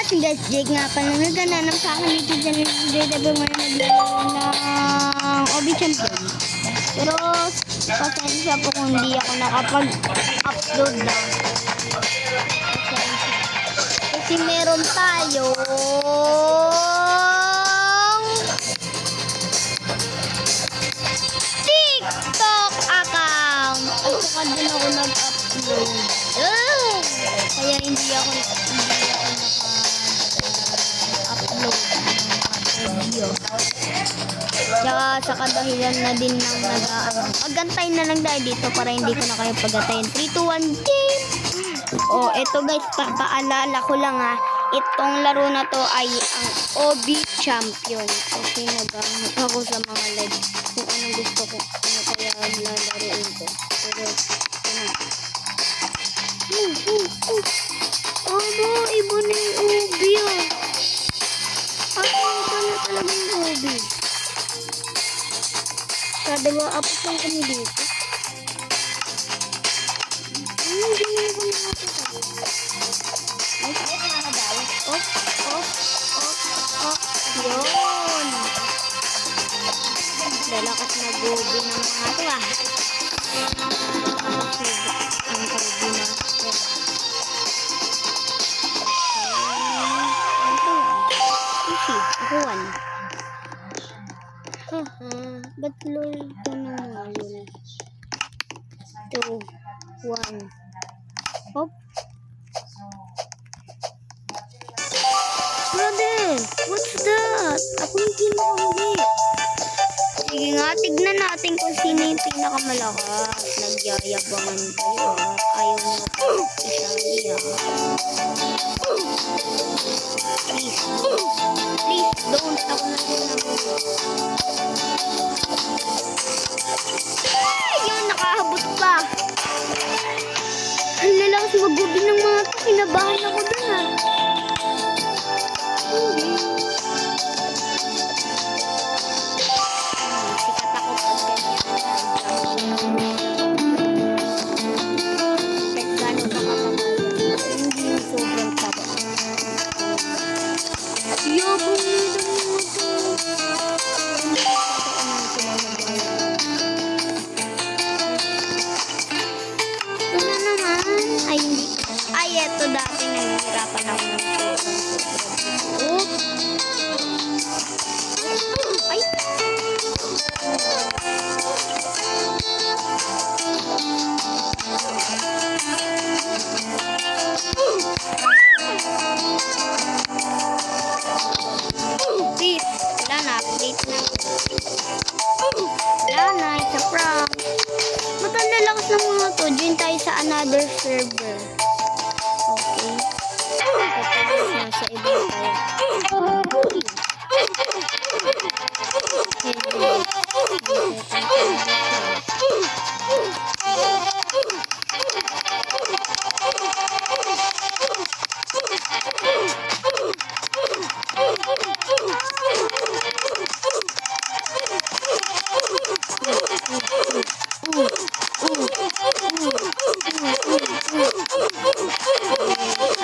kasi guys, Jake nga pala naggananap sa akin dito dyan yung Daredevil mo na naglalaro ng Obi Champion. Pero, pasensya po kung hindi ako nakapag-upload na. Kasi meron tayong TikTok account. At saka din ako nag-upload. Kaya hindi ako naka-upload ng video. Tsaka sa kadahilan na din ng pag-antay na lang tayo dito para hindi ko na kayo pag-antayin. 3, 2, 1, game! Oh, eto guys, paalala ko lang ha. Itong laro na to ay ang Obi Champion. Kasi naghahanap ako sa mga live kung anong gusto ko. Ano kaya lalaroin ko. Pero, ano. Aba, iba na yung Obi ah. Ano ba na talaga yung Obi? Sa 2-4 lang kami dito. Hindi na ako nakakita. Ay, sakit na nakadaw. Yun. Dalakas na Gobi ng mga to ah. Ang Gobi master. Easy, akuan. Ba't lol ito na mga lol? 2, 1. Hop. Brother, what's that? Ako hindi makahuli. Sige nga, tignan natin kung sino yung pinakamalakas. Nagyayabangan kayo ah. Ayaw mo ito isali ah. Please. Please, don't. Ako na yun. Yun, nakahabot pa. Ang lalakas mag-Gobi ng mga to. Kinabahan ako dun ah. Sikat ako pag ganyan. Kahit gano'n ka kapag hindi yung sobrang taba. Yabang nila mga to. Ito na naman. Ay, hindi. Ay, eto dati nahihirapan ako ng sobrang. Ay! Please, wala na, update na. Wala na, it's a prank. Ba't ang lalakas ng mga to? Join tayo sa another server. Okay. Tapos nasa ibang tayo.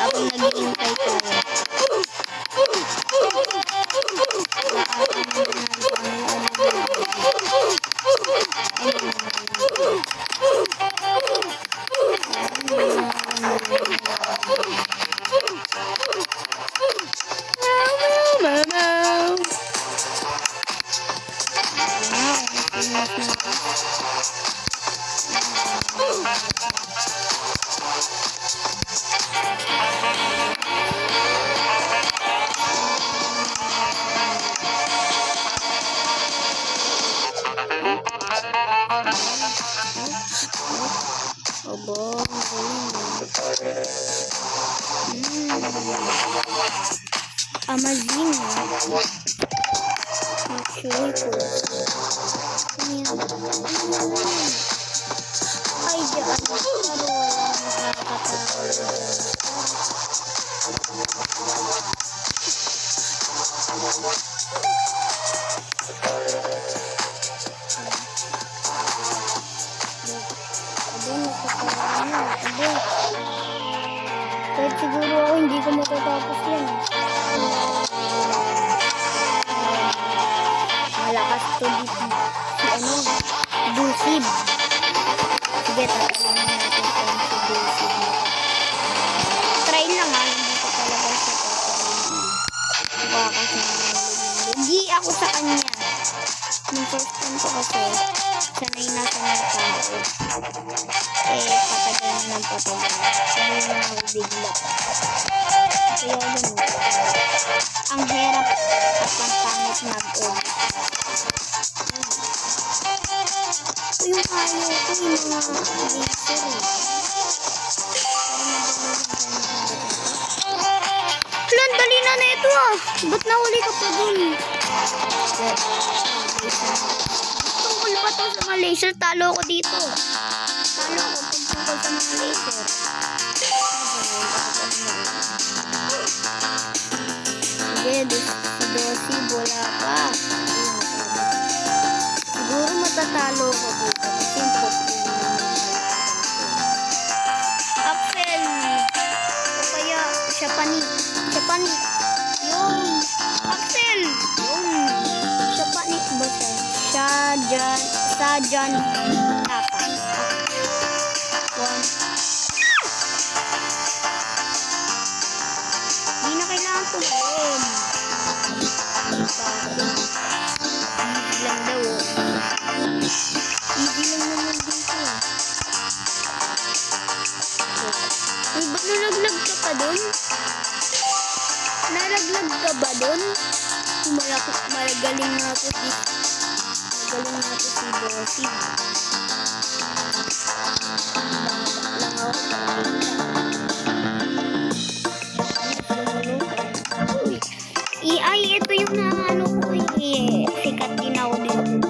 Habang naghihintay tayo. Aba, amazing. Actually po. Ay, diyan. Pero kahit siguro ako hindi ko matatapos yan. dito si ano, Dusib. Sige, tatalungin natin kung si Dusib na to. Try lang ha, hindi ko talaga siya tatalungin. Mukha kasi lugi ako sa kanya. Nung first time ko kasi, sanay na sa mga tao. Patagal na ng patagal. Sabi na ako bigla. Kaya ganun. Ang hirap at ang pangit mag-og. Ito yung ayaw ko, yung mga laser eh. Klan, dali na na ito ah! Ba't nahuli ka pa dun? Tungkol ba to sa mga laser? Talo ako dito. Talo ako pag tungkol sa mga laser. Sige, si Dosib wala pa. Siguro matatalo ko dito. Simple ko Axel. O kaya Shapani. Shapani. Yung Axel. Yung Shapani ba siya? Sajan Tapa. Hindi na kailangan tumalin. Easy lang daw. Easy lang naman dito. Uy, ba't nalaglag ka pa dun? Nalaglag ka ba dun? Magaling nga po si Dosib. Lang ako. Ay, ito yung naano ko eh. Sikat din ako dito.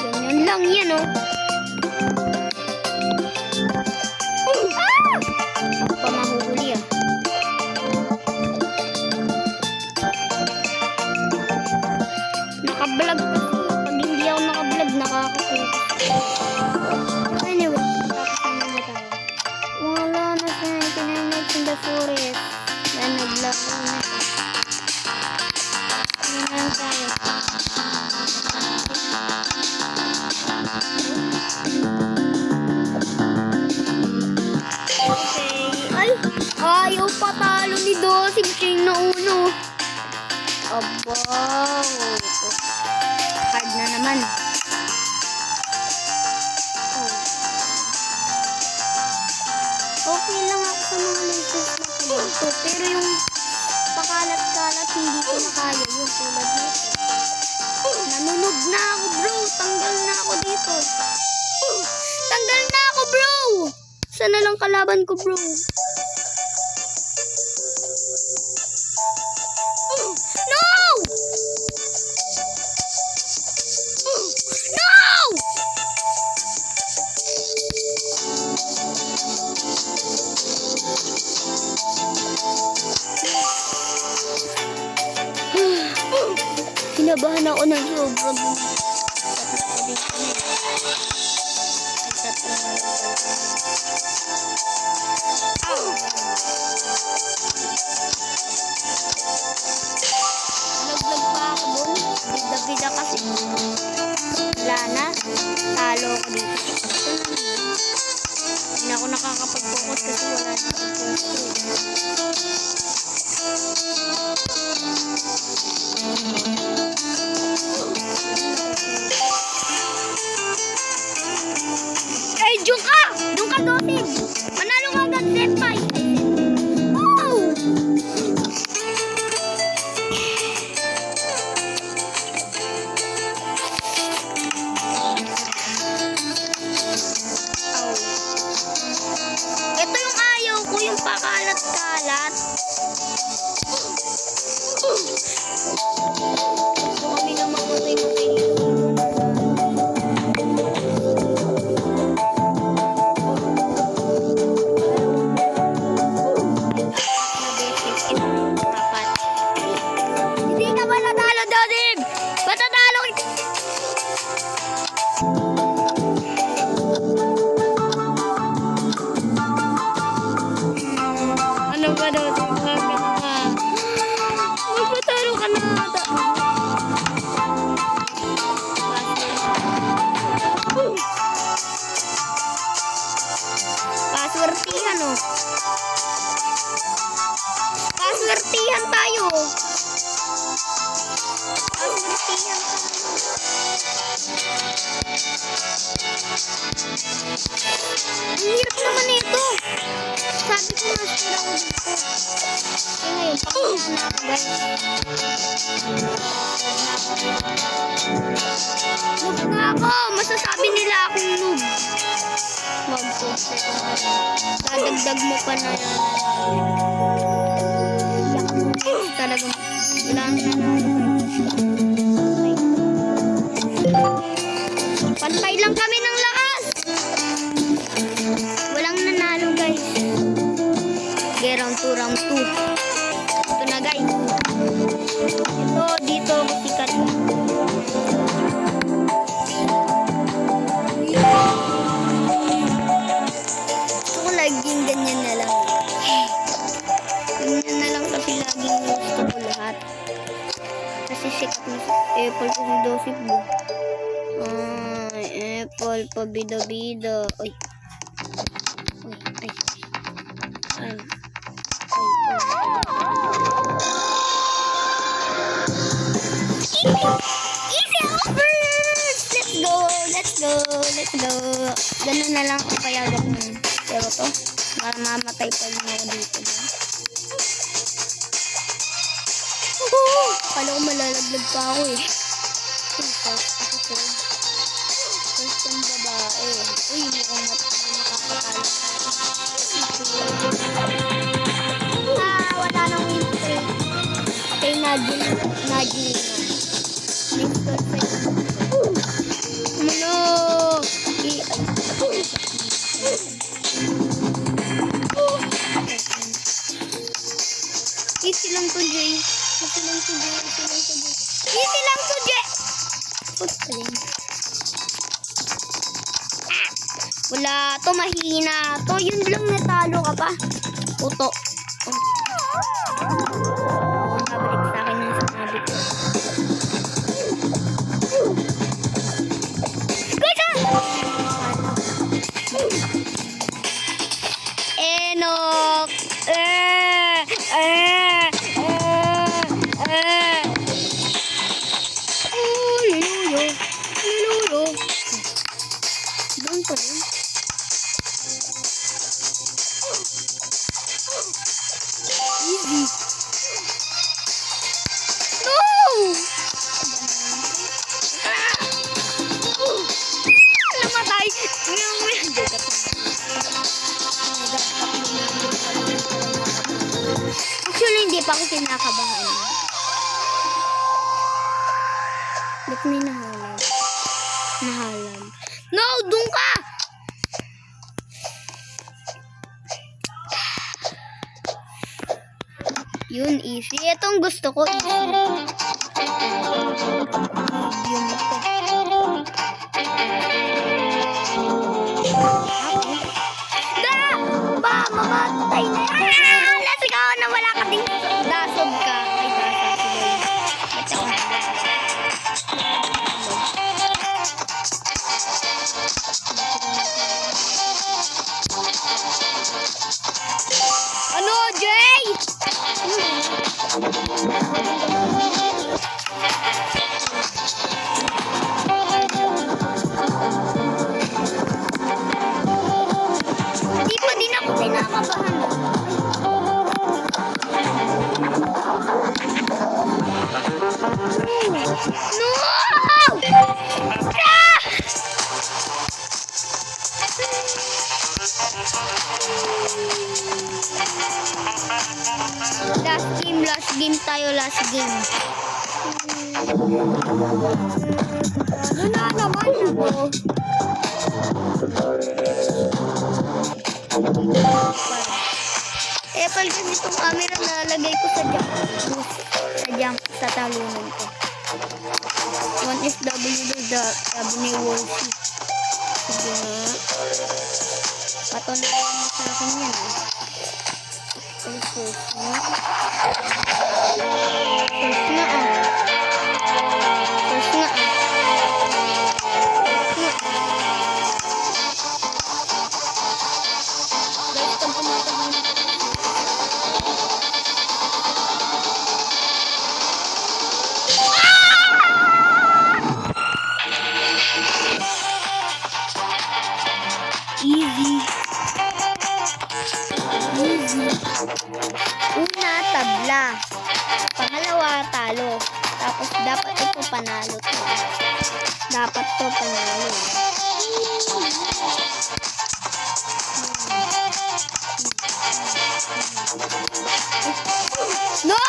Ganyan lang yan oh. Ah! Pa mahuhuli ah. Nakablog kasi. Pag hindi ako nakablog, nakakakuha. Anyway, tapos na tayo. Wala na sa 99 nights in the forest. Yan, nag-vlog ko na ito. Ano na tayo? Okay. Ay! Ayaw patalo ni Dosib. Siya yung nauno. Aba. Hard na naman. Okay lang ako sa mga latest na ganito. Pero yung pakalat-kalat, hindi ko na kaya yun tulad nito. Nanunog na ako bro. Tanggal na ako dito. Tanggal na ako bro. Sana lang kalaban ko bro. No! No! Kinabahan ako ng sobrang naglag pa ako dun. Bida-bida kasi. Wala na. Talo ako dito. Hindi na ako nakakapag-focus kasi wala na ay, dun ka! Dun ka, Dosib! Manalo ka agad, senpai! Oh! Ito yung ayaw ko, yung pakalat-kalat. Gusto kami na mamatay-matay dito. Hindi ka ba natalo, Dosib? Ba't natalo? Ano ba, Dosib? Paswertihan, oh. Paswertihan tayo. Paswertihan tayo. Ang hirap naman ito. Sabi ko master ako dito. Ngayon, pakinggan na ako, guys. Noob na ako. Masasabi nila akong noob. Mag-post ako. Dadagdag mo pa na yan. Iyak mo guys. Talagang wala ang nanalo. Pantay lang kami ng lakas. Walang nanalo guys. Okay, round 2, round 2. Ito na guys. Ito, dito ako sikat. Gusto ko laging ganyan na lang. Ganyan na lang kasi laging gusto ko lahat. Kasi sikat na apple ko si Dosip mo. Apple, pabido-bido. Uy. Uy, ay. Ay. Easy over! Let's go! Let's go! Let's go! Ganun na lang ako kaya ganun. Pero to, mamatay pa rin ako dito. Kala ko malalaglag pa ako eh. First yung babae. Uy, mukhang makakatalo. Wala nang win straight. Kay Nadine na. Next turn sa Malo! Easy lang to, Jay. Easy lang to, Jay. Easy lang to, Jay! Wala to, mahina to. Yun lang natalo ka pa. Puto. Nabalik sa akin yung sinabi ko. Enok! Luluyo. Doon pa rin. Easy. No! Namatay. Actually, hindi pa ako kinakabahan. Ba't may nahalag? No! Doon ka! Yun, easy. Itong gusto ko, easy. Yun ito. Mamatay na. Let's go! Nawala ka din. Dasob ka. Ay, dasob. Ano, Jay? Di pa din ako kinakabahan. No! Last game tayo, last game. Ano na naman ako? Pag ganitong camera nalagay ko sa talunan ko. 1SW sabi ni Wolfie. Sige nga. Patunayan mo sa akin yan. First na. pag tumatabi na easy. Easy. Una, tabla. Pangalawa, talo. Tapos, dapat ito panalo to. Dapat to panalo. No!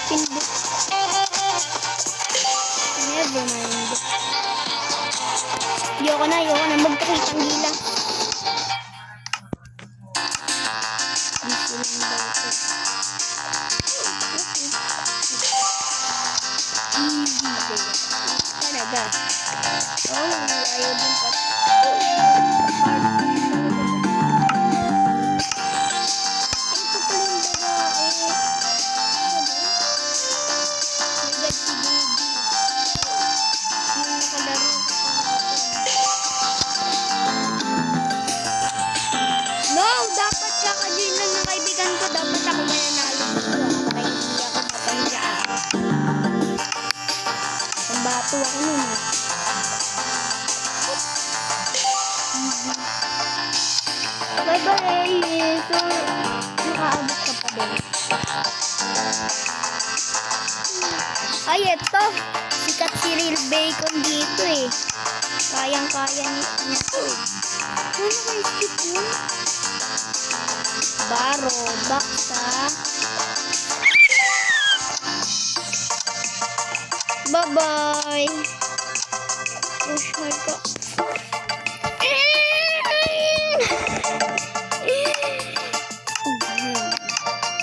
Pindot. Never mind. Ayoko na. Magkakitang gila. Talaga. Ayaw din pa. No, dapat kakajoin lang ng kaibigan ko. Dapat ako mananalo dito. Kaya hindi ako mapahiya. Ang bato ako nun. Bye-bye. So, nakaabot ka pa din. Ay, eto. Sikat si Real Bacon dito eh. Kayang-kaya niya to eh. Ano naka-skip mo? Baro, baksa. Bye-bye. Push hard ka.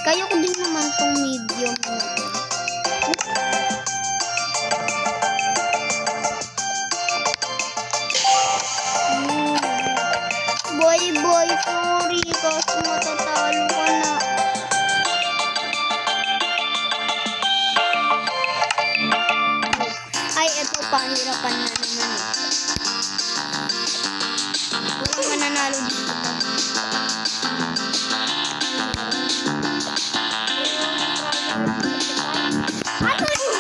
Kaya ko din naman tong medium na to. Boy, sorry kasi matatalo ka na. Ay, eto pahirapan na naman eh. Walang mananalo dito. Ano yun?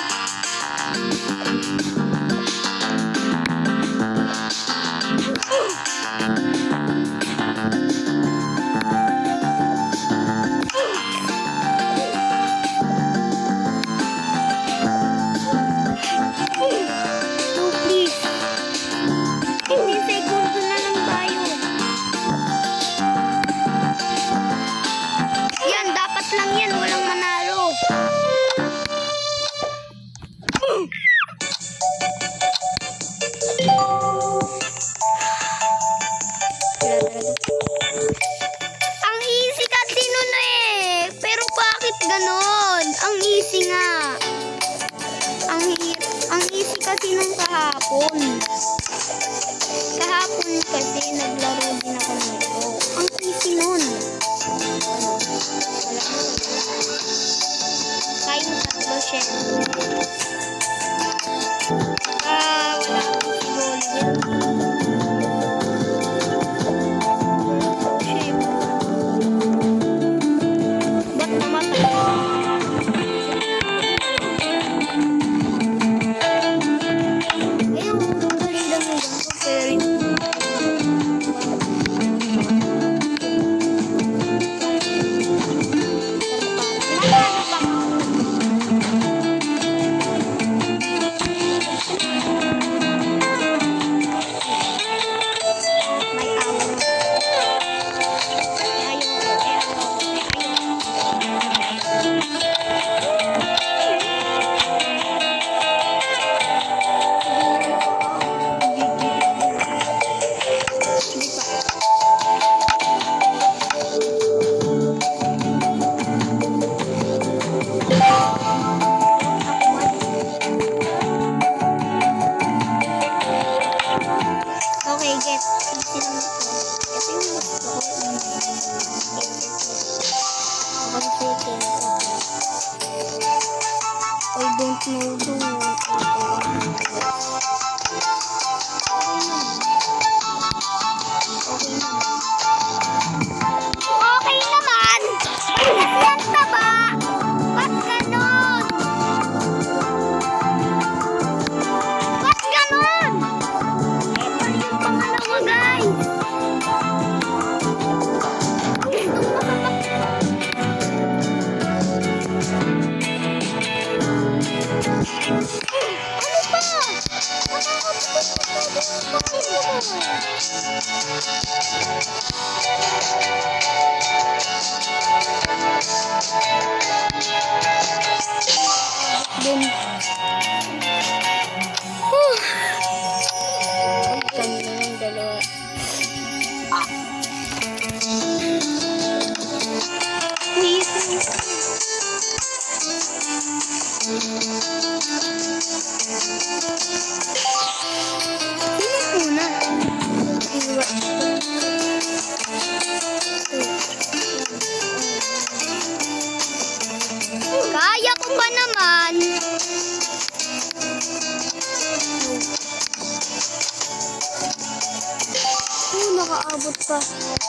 Ang easy kasi nun eh. Pero bakit ganon? Ang easy nga. Ang easy kasi nung kahapon. Kahapon kasi naglaro din ako nito. Ang easy nun. Kain tatlo siya. Wala akong siguro. Okay naman.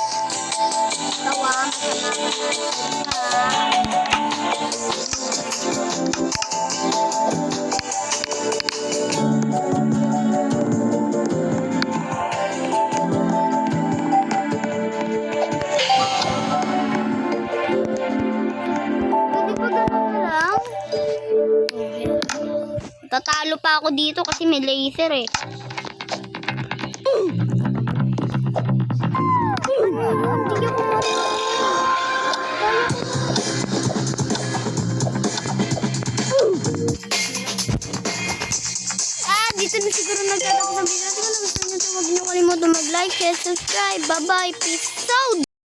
Tawa, pwede ba ganun na lang? Tatalo pa ako dito kasi may laser eh. Hindi ako dito na siguro nagtatapos ang video natin. Kung nagustuhan nyo ito, huwag nyo kalimutan mag-like, share, subscribe. Bye-bye. Peace out!